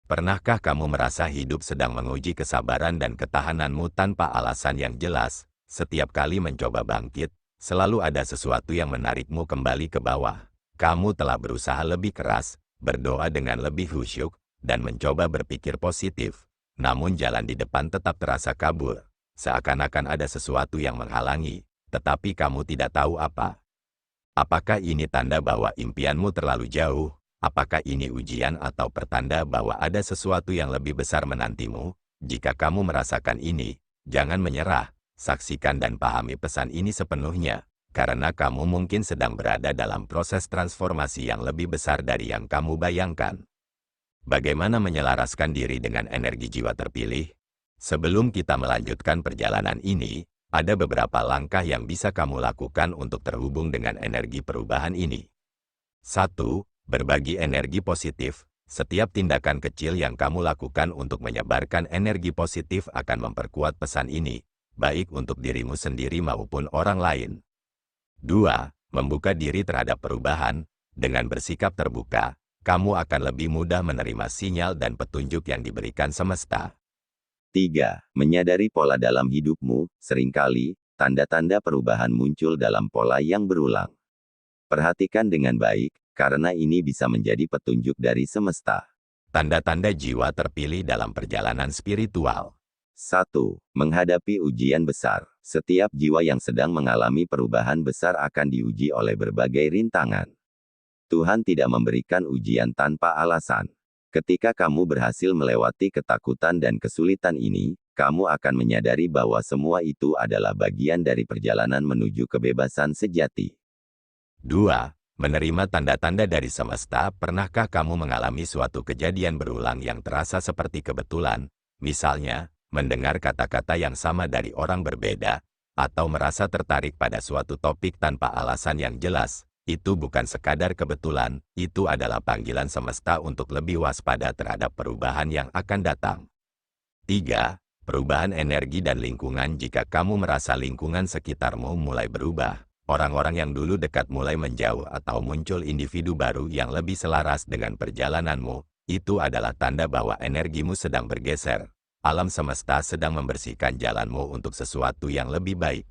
Pernahkah kamu merasa hidup sedang menguji kesabaran dan ketahananmu tanpa alasan yang jelas? Setiap kali mencoba bangkit, selalu ada sesuatu yang menarikmu kembali ke bawah. Kamu telah berusaha lebih keras, berdoa dengan lebih khusyuk, dan mencoba berpikir positif. Namun jalan di depan tetap terasa kabur. Seakan-akan ada sesuatu yang menghalangi, tetapi kamu tidak tahu apa. Apakah ini tanda bahwa impianmu terlalu jauh? Apakah ini ujian atau pertanda bahwa ada sesuatu yang lebih besar menantimu? Jika kamu merasakan ini, jangan menyerah. Saksikan dan pahami pesan ini sepenuhnya, karena kamu mungkin sedang berada dalam proses transformasi yang lebih besar dari yang kamu bayangkan. Bagaimana menyelaraskan diri dengan energi jiwa terpilih? Sebelum kita melanjutkan perjalanan ini, ada beberapa langkah yang bisa kamu lakukan untuk terhubung dengan energi perubahan ini. 1. Berbagi energi positif. Setiap tindakan kecil yang kamu lakukan untuk menyebarkan energi positif akan memperkuat pesan ini, baik untuk dirimu sendiri maupun orang lain. 2. Membuka diri terhadap perubahan. Dengan bersikap terbuka, kamu akan lebih mudah menerima sinyal dan petunjuk yang diberikan semesta. 3. Menyadari pola dalam hidupmu. Seringkali, tanda-tanda perubahan muncul dalam pola yang berulang. Perhatikan dengan baik, karena ini bisa menjadi petunjuk dari semesta. Tanda-tanda jiwa terpilih dalam perjalanan spiritual. 1. Menghadapi ujian besar. Setiap jiwa yang sedang mengalami perubahan besar akan diuji oleh berbagai rintangan. Tuhan tidak memberikan ujian tanpa alasan. Ketika kamu berhasil melewati ketakutan dan kesulitan ini, kamu akan menyadari bahwa semua itu adalah bagian dari perjalanan menuju kebebasan sejati. 2. Menerima tanda-tanda dari semesta. Pernahkah kamu mengalami suatu kejadian berulang yang terasa seperti kebetulan? Misalnya, mendengar kata-kata yang sama dari orang berbeda, atau merasa tertarik pada suatu topik tanpa alasan yang jelas. Itu bukan sekadar kebetulan, itu adalah panggilan semesta untuk lebih waspada terhadap perubahan yang akan datang. 3. Perubahan energi dan lingkungan. Jika kamu merasa lingkungan sekitarmu mulai berubah, orang-orang yang dulu dekat mulai menjauh atau muncul individu baru yang lebih selaras dengan perjalananmu, itu adalah tanda bahwa energimu sedang bergeser. Alam semesta sedang membersihkan jalanmu untuk sesuatu yang lebih baik.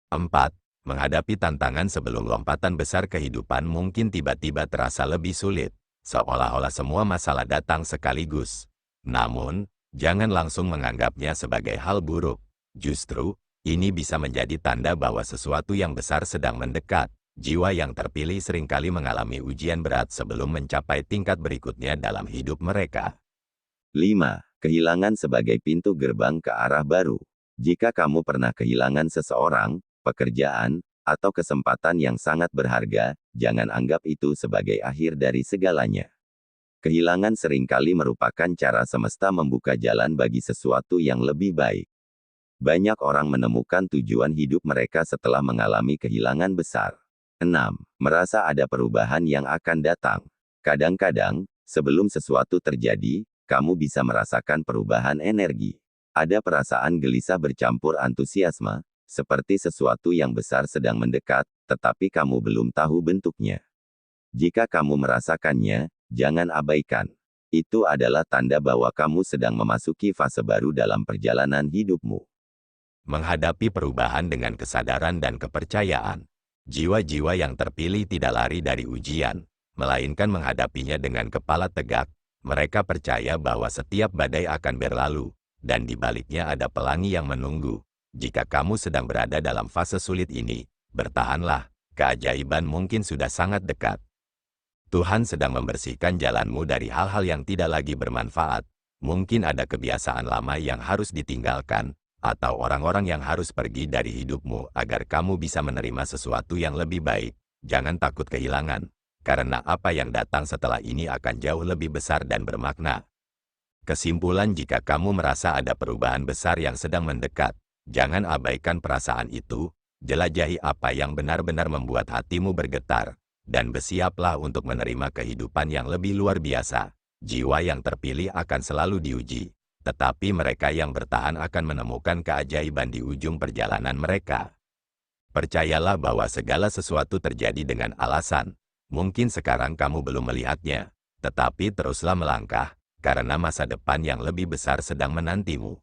4. Menghadapi tantangan. Sebelum lompatan besar kehidupan mungkin tiba-tiba terasa lebih sulit, seolah-olah semua masalah datang sekaligus. Namun, jangan langsung menganggapnya sebagai hal buruk. Justru, ini bisa menjadi tanda bahwa sesuatu yang besar sedang mendekat. Jiwa yang terpilih seringkali mengalami ujian berat sebelum mencapai tingkat berikutnya dalam hidup mereka. 5. Kehilangan sebagai pintu gerbang ke arah baru. Jika kamu pernah kehilangan seseorang, pekerjaan, atau kesempatan yang sangat berharga, jangan anggap itu sebagai akhir dari segalanya. Kehilangan seringkali merupakan cara semesta membuka jalan bagi sesuatu yang lebih baik. Banyak orang menemukan tujuan hidup mereka setelah mengalami kehilangan besar. 6. Merasa ada perubahan yang akan datang. Kadang-kadang, sebelum sesuatu terjadi, kamu bisa merasakan perubahan energi. Ada perasaan gelisah bercampur antusiasme, seperti sesuatu yang besar sedang mendekat, tetapi kamu belum tahu bentuknya. Jika kamu merasakannya, jangan abaikan. Itu adalah tanda bahwa kamu sedang memasuki fase baru dalam perjalanan hidupmu. Menghadapi perubahan dengan kesadaran dan kepercayaan. Jiwa-jiwa yang terpilih tidak lari dari ujian, melainkan menghadapinya dengan kepala tegak. Mereka percaya bahwa setiap badai akan berlalu, dan di baliknya ada pelangi yang menunggu. Jika kamu sedang berada dalam fase sulit ini, bertahanlah, keajaiban mungkin sudah sangat dekat. Tuhan sedang membersihkan jalanmu dari hal-hal yang tidak lagi bermanfaat. Mungkin ada kebiasaan lama yang harus ditinggalkan, atau orang-orang yang harus pergi dari hidupmu agar kamu bisa menerima sesuatu yang lebih baik. Jangan takut kehilangan, karena apa yang datang setelah ini akan jauh lebih besar dan bermakna. Kesimpulan, jika kamu merasa ada perubahan besar yang sedang mendekat, jangan abaikan perasaan itu, jelajahi apa yang benar-benar membuat hatimu bergetar, dan bersiaplah untuk menerima kehidupan yang lebih luar biasa. Jiwa yang terpilih akan selalu diuji, tetapi mereka yang bertahan akan menemukan keajaiban di ujung perjalanan mereka. Percayalah bahwa segala sesuatu terjadi dengan alasan. Mungkin sekarang kamu belum melihatnya, tetapi teruslah melangkah, karena masa depan yang lebih besar sedang menantimu.